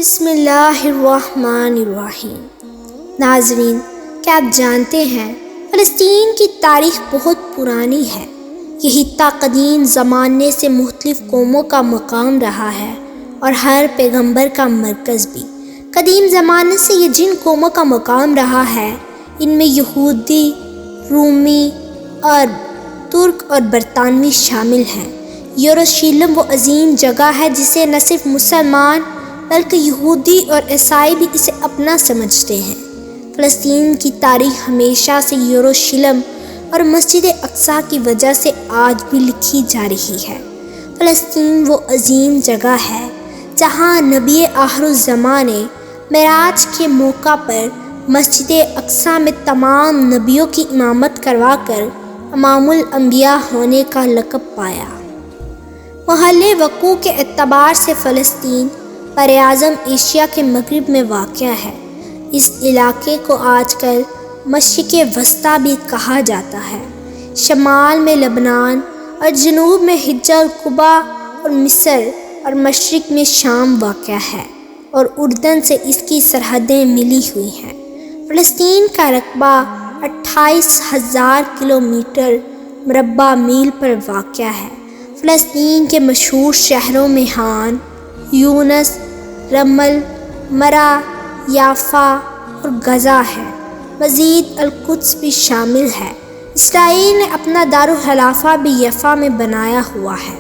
بسم اللہ الرحمن الرحیم۔ ناظرین، کیا آپ جانتے ہیں فلسطین کی تاریخ بہت پرانی ہے۔ یہ تا قدیم زمانے سے مختلف قوموں کا مقام رہا ہے اور ہر پیغمبر کا مرکز بھی۔ قدیم زمانے سے یہ جن قوموں کا مقام رہا ہے، ان میں یہودی، رومی اور ترک اور برطانوی شامل ہیں۔ یروشلم وہ عظیم جگہ ہے جسے نہ صرف مسلمان بلکہ یہودی اور عیسائی بھی اسے اپنا سمجھتے ہیں۔ فلسطین کی تاریخ ہمیشہ سے یروشلم اور مسجد اقصیٰ کی وجہ سے آج بھی لکھی جا رہی ہے۔ فلسطین وہ عظیم جگہ ہے جہاں نبی آخر الزماں نے معراج کے موقع پر مسجد اقصیٰ میں تمام نبیوں کی امامت کروا کر امام الانبیاء ہونے کا لقب پایا۔ محل وقوع کے اعتبار سے فلسطین براعظم ایشیا کے مغرب میں واقع ہے۔ اس علاقے کو آج کل مشرق وسطیٰ بھی کہا جاتا ہے۔ شمال میں لبنان اور جنوب میں حجر القبا اور مصر اور مشرق میں شام واقع ہے، اور اردن سے اس کی سرحدیں ملی ہوئی ہیں۔ فلسطین کا رقبہ 28,000 کلومیٹر مربع میل پر واقع ہے۔ فلسطین کے مشہور شہروں میں ہان، یونس، رمل، مرا، یافا اور غزہ ہے۔ مزید القدس بھی شامل ہے۔ اسرائیل نے اپنا دارالخلافہ بھی یافا میں بنایا ہوا ہے،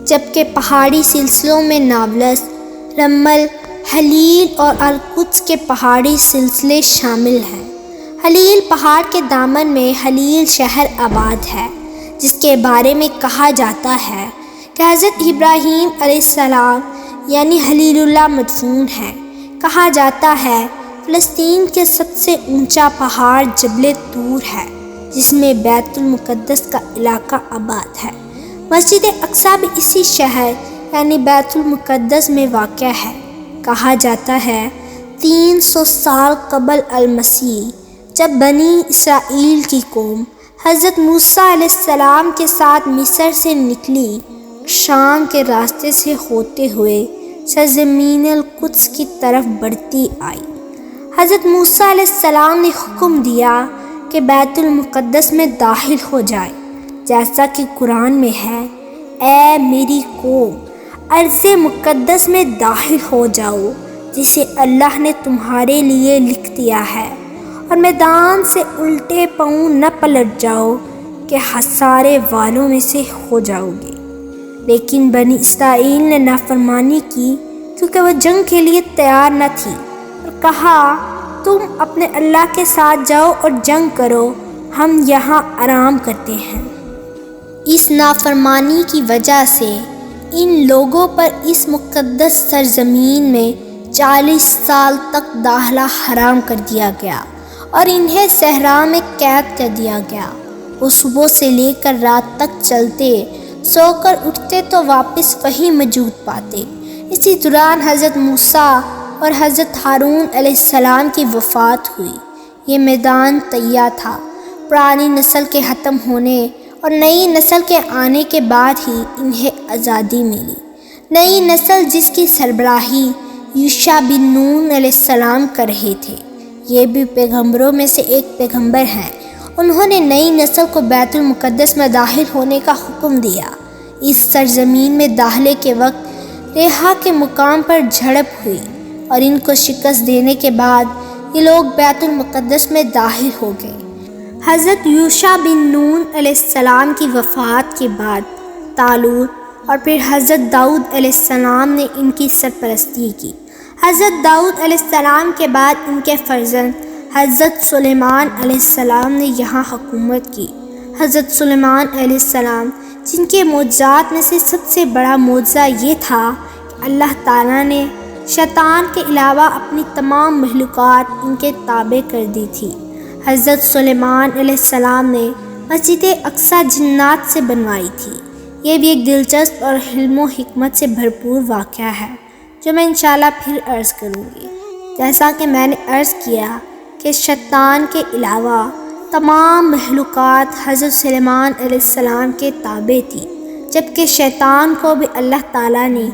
جبکہ پہاڑی سلسلوں میں نابلس، رمل، حلیل اور القدس کے پہاڑی سلسلے شامل ہیں۔ حلیل پہاڑ کے دامن میں حلیل شہر آباد ہے، جس کے بارے میں کہا جاتا ہے کہ حضرت ابراہیم علیہ السلام یعنی خلیل اللہ مدفون ہے۔ کہا جاتا ہے فلسطین کے سب سے اونچا پہاڑ جبل طور ہے، جس میں بیت المقدس کا علاقہ آباد ہے۔ مسجد اقصیٰ بھی اسی شہر یعنی بیت المقدس میں واقع ہے۔ کہا جاتا ہے 300 سال قبل المسیح جب بنی اسرائیل کی قوم حضرت موسیٰ علیہ السلام کے ساتھ مصر سے نکلی، شام کے راستے سے ہوتے ہوئے سرزمین القدس کی طرف بڑھتی آئی۔ حضرت موسیٰ علیہ السلام نے حکم دیا کہ بیت المقدس میں داخل ہو جائے، جیسا کہ قرآن میں ہے، اے میری قوم، ارض مقدس میں داخل ہو جاؤ جسے اللہ نے تمہارے لیے لکھ دیا ہے، اور میدان سے الٹے پاؤں نہ پلٹ جاؤ کہ خسارے والوں میں سے ہو جاؤ گے۔ لیکن بنی اسرائیل نے نافرمانی کی کیونکہ وہ جنگ کے لیے تیار نہ تھی، اور کہا تم اپنے اللہ کے ساتھ جاؤ اور جنگ کرو، ہم یہاں آرام کرتے ہیں۔ اس نافرمانی کی وجہ سے ان لوگوں پر اس مقدس سرزمین میں 40 سال تک داخلہ حرام کر دیا گیا اور انہیں صحرا میں قید کر دیا گیا۔ وہ صبح سے لے کر رات تک چلتے، سو کر اٹھتے تو واپس وہی موجود پاتے۔ اسی دوران حضرت موسیٰ اور حضرت ہارون علیہ السلام کی وفات ہوئی۔ یہ میدان طیہ تھا۔ پرانی نسل کے ختم ہونے اور نئی نسل کے آنے کے بعد ہی انہیں آزادی ملی۔ نئی نسل جس کی سربراہی یوشع بن نون علیہ السلام کر رہے تھے، یہ بھی پیغمبروں میں سے ایک پیغمبر ہیں۔ انہوں نے نئی نسل کو بیت المقدس میں داخل ہونے کا حکم دیا۔ اس سرزمین میں داخلے کے وقت ریحا کے مقام پر جھڑپ ہوئی، اور ان کو شکست دینے کے بعد یہ لوگ بیت المقدس میں داخل ہو گئے۔ حضرت یوشع بن نون علیہ السلام کی وفات کے بعد طالوت اور پھر حضرت داؤد علیہ السلام نے ان کی سرپرستی کی۔ حضرت داؤد علیہ السلام کے بعد ان کے فرزند حضرت سلیمان علیہ السلام نے یہاں حکومت کی۔ حضرت سلیمان علیہ السلام، جن کے معجزات میں سے سب سے بڑا معجزہ یہ تھا کہ اللہ تعالیٰ نے شیطان کے علاوہ اپنی تمام مخلوقات ان کے تابع کر دی تھی۔ حضرت سلیمان علیہ السلام نے مسجد اقصیٰ جنات سے بنوائی تھی۔ یہ بھی ایک دلچسپ اور علم و حکمت سے بھرپور واقعہ ہے جو میں انشاءاللہ پھر عرض کروں گی۔ جیسا کہ میں نے عرض کیا کہ شیطان کے علاوہ تمام مخلوقات حضرت سلیمان علیہ السلام کے تابع تھی، جبکہ شیطان کو بھی اللہ تعالیٰ نے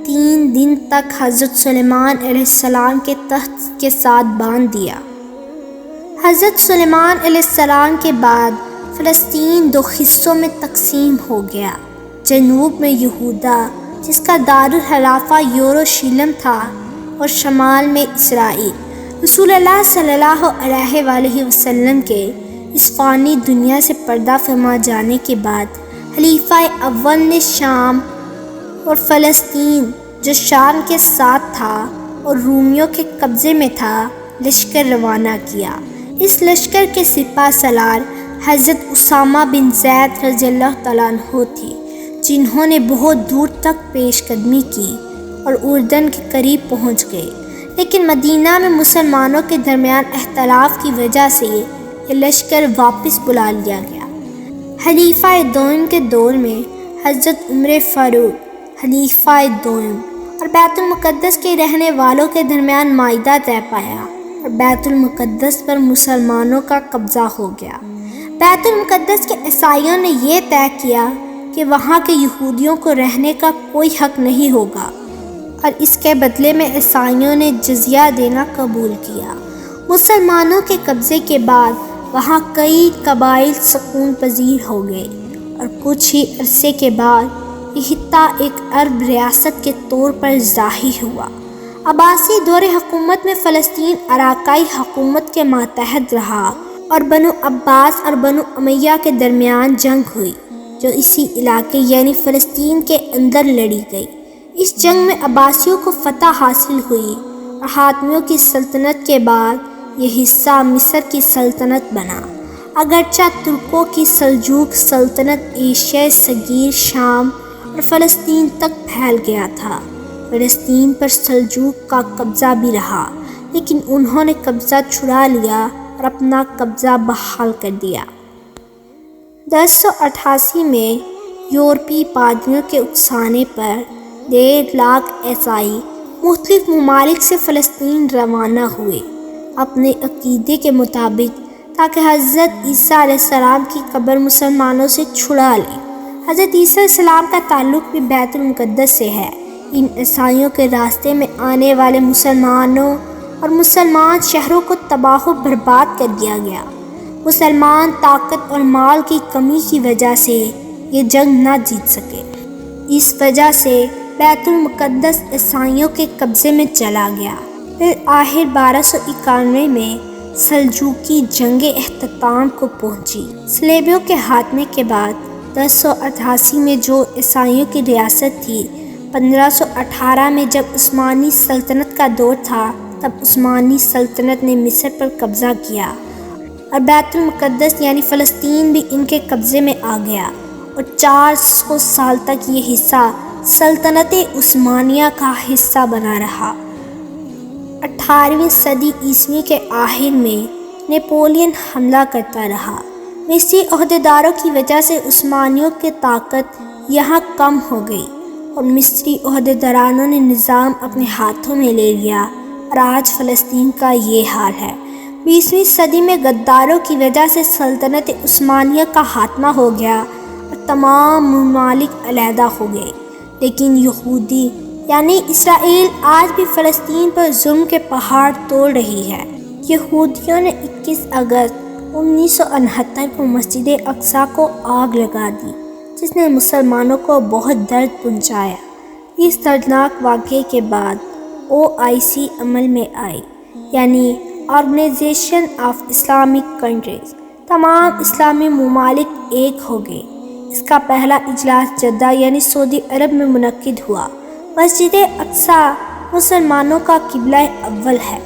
3 دن تک حضرت سلیمان علیہ السلام کے تخت کے ساتھ باندھ دیا۔ حضرت سلیمان علیہ السلام کے بعد فلسطین 2 حصوں میں تقسیم ہو گیا۔ جنوب میں یہودا جس کا دارالخلافہ یروشلم تھا، اور شمال میں اسرائیل۔ رسول اللہ صلی اللہ علیہ وآلہ وسلم کے اس فانی دنیا سے پردہ فرما جانے کے بعد خلیفہ اول نے شام اور فلسطین جو شام کے ساتھ تھا اور رومیوں کے قبضے میں تھا لشکر روانہ کیا۔ اس لشکر کے سپہ سالار حضرت اسامہ بن زید رضی اللہ تعالیٰ عنہ تھے، جنہوں نے بہت دور تک پیش قدمی کی اور اردن کے قریب پہنچ گئے، لیکن مدینہ میں مسلمانوں کے درمیان اختلاف کی وجہ سے یہ لشکر واپس بلا لیا گیا۔ خلیفہ دوم کے دور میں حضرت عمر فاروق خلیفہ دوم اور بیت المقدس کے رہنے والوں کے درمیان معاہدہ طے پایا اور بیت المقدس پر مسلمانوں کا قبضہ ہو گیا۔ بیت المقدس کے عیسائیوں نے یہ طے کیا کہ وہاں کے یہودیوں کو رہنے کا کوئی حق نہیں ہوگا، اور اس کے بدلے میں عیسائیوں نے جزیہ دینا قبول کیا۔ مسلمانوں کے قبضے کے بعد وہاں کئی قبائل سکون پذیر ہو گئے، اور کچھ ہی عرصے کے بعد یہ خطہ ایک عرب ریاست کے طور پر ظاہر ہوا۔ عباسی دور حکومت میں فلسطین عراقائی حکومت کے ماتحت رہا، اور بنو عباس اور بنو امیہ کے درمیان جنگ ہوئی جو اسی علاقے یعنی فلسطین کے اندر لڑی گئی۔ اس جنگ میں عباسیوں کو فتح حاصل ہوئی، اور حاتمیوں کی سلطنت کے بعد یہ حصہ مصر کی سلطنت بنا، اگرچہ ترکوں کی سلجوق سلطنت ایشیا صغیر، شام اور فلسطین تک پھیل گیا تھا۔ فلسطین پر سلجوق کا قبضہ بھی رہا، لیکن انہوں نے قبضہ چھڑا لیا اور اپنا قبضہ بحال کر دیا۔ 1088 میں یورپی پادریوں کے اکسانے پر 1.5 لاکھ عیسائی مختلف ممالک سے فلسطین روانہ ہوئے، اپنے عقیدے کے مطابق، تاکہ حضرت عیسیٰ علیہ السلام کی قبر مسلمانوں سے چھڑا لیں۔ حضرت عیسیٰ علیہ السلام کا تعلق بھی بیت المقدس سے ہے۔ ان عیسائیوں کے راستے میں آنے والے مسلمانوں اور مسلمان شہروں کو تباہ و برباد کر دیا گیا۔ مسلمان طاقت اور مال کی کمی کی وجہ سے یہ جنگ نہ جیت سکے، اس وجہ سے بیت المقدس عیسائیوں کے قبضے میں چلا گیا۔ پھر آخر 1291 میں سلجوقی جنگ اختتام کو پہنچی۔ صلیبیوں کے خاتمے کے بعد 1088 میں جو عیسائیوں کی ریاست تھی، 1518 میں جب عثمانی سلطنت کا دور تھا، تب عثمانی سلطنت نے مصر پر قبضہ کیا، اور بیت المقدس یعنی فلسطین بھی ان کے قبضے میں آ گیا، اور 400 سال تک یہ حصہ سلطنت عثمانیہ کا حصہ بنا رہا۔ 18ویں صدی عیسوی کے آخر میں نیپولین حملہ کرتا رہا۔ مصری عہدیداروں کی وجہ سے عثمانیوں کی طاقت یہاں کم ہو گئی، اور مصری عہدیداروں نے نظام اپنے ہاتھوں میں لے لیا، اور آج فلسطین کا یہ حال ہے۔ 20ویں صدی میں غداروں کی وجہ سے سلطنت عثمانیہ کا خاتمہ ہو گیا اور تمام ممالک علیحدہ ہو گئے، لیکن یہودی یعنی اسرائیل آج بھی فلسطین پر ظلم کے پہاڑ توڑ رہی ہے۔ یہودیوں نے 21 اگست 1969 کو مسجد اقصیٰ کو آگ لگا دی، جس نے مسلمانوں کو بہت درد پہنچایا۔ اس دردناک واقعے کے بعد OIC عمل میں آئی، یعنی آرگنائزیشن آف اسلامک کنٹریز۔ تمام اسلامی ممالک ایک ہو گئے۔ اس کا پہلا اجلاس جدہ یعنی سعودی عرب میں منعقد ہوا۔ مسجد اقصیٰ مسلمانوں کا قبلہ اول ہے۔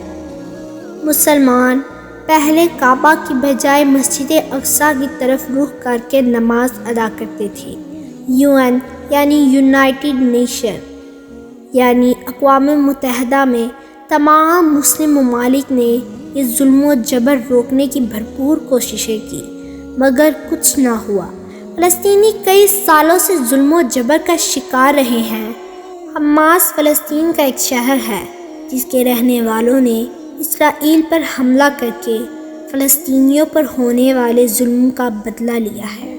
مسلمان پہلے کعبہ کی بجائے مسجد اقصیٰ کی طرف رخ کر کے نماز ادا کرتے تھے۔ UN یعنی یونائٹڈ نیشن یعنی اقوام متحدہ میں تمام مسلم ممالک نے یہ ظلم و جبر روکنے کی بھرپور کوششیں کی، مگر کچھ نہ ہوا۔ فلسطینی کئی سالوں سے ظلم و جبر کا شکار رہے ہیں۔ حماس فلسطین کا ایک شہر ہے جس کے رہنے والوں نے اسرائیل پر حملہ کر کے فلسطینیوں پر ہونے والے ظلم کا بدلہ لیا ہے۔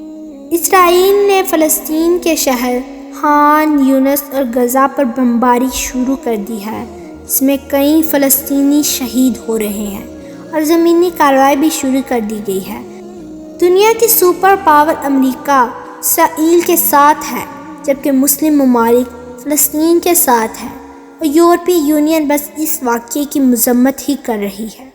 اسرائیل نے فلسطین کے شہر خان یونس اور غزہ پر بمباری شروع کر دی ہے، جس میں کئی فلسطینی شہید ہو رہے ہیں اور زمینی کارروائی بھی شروع کر دی گئی ہے۔ دنیا کی سپر پاور امریکہ اسرائیل کے ساتھ ہے، جبکہ مسلم ممالک فلسطین کے ساتھ ہے، اور یورپی یونین بس اس واقعے کی مذمت ہی کر رہی ہے۔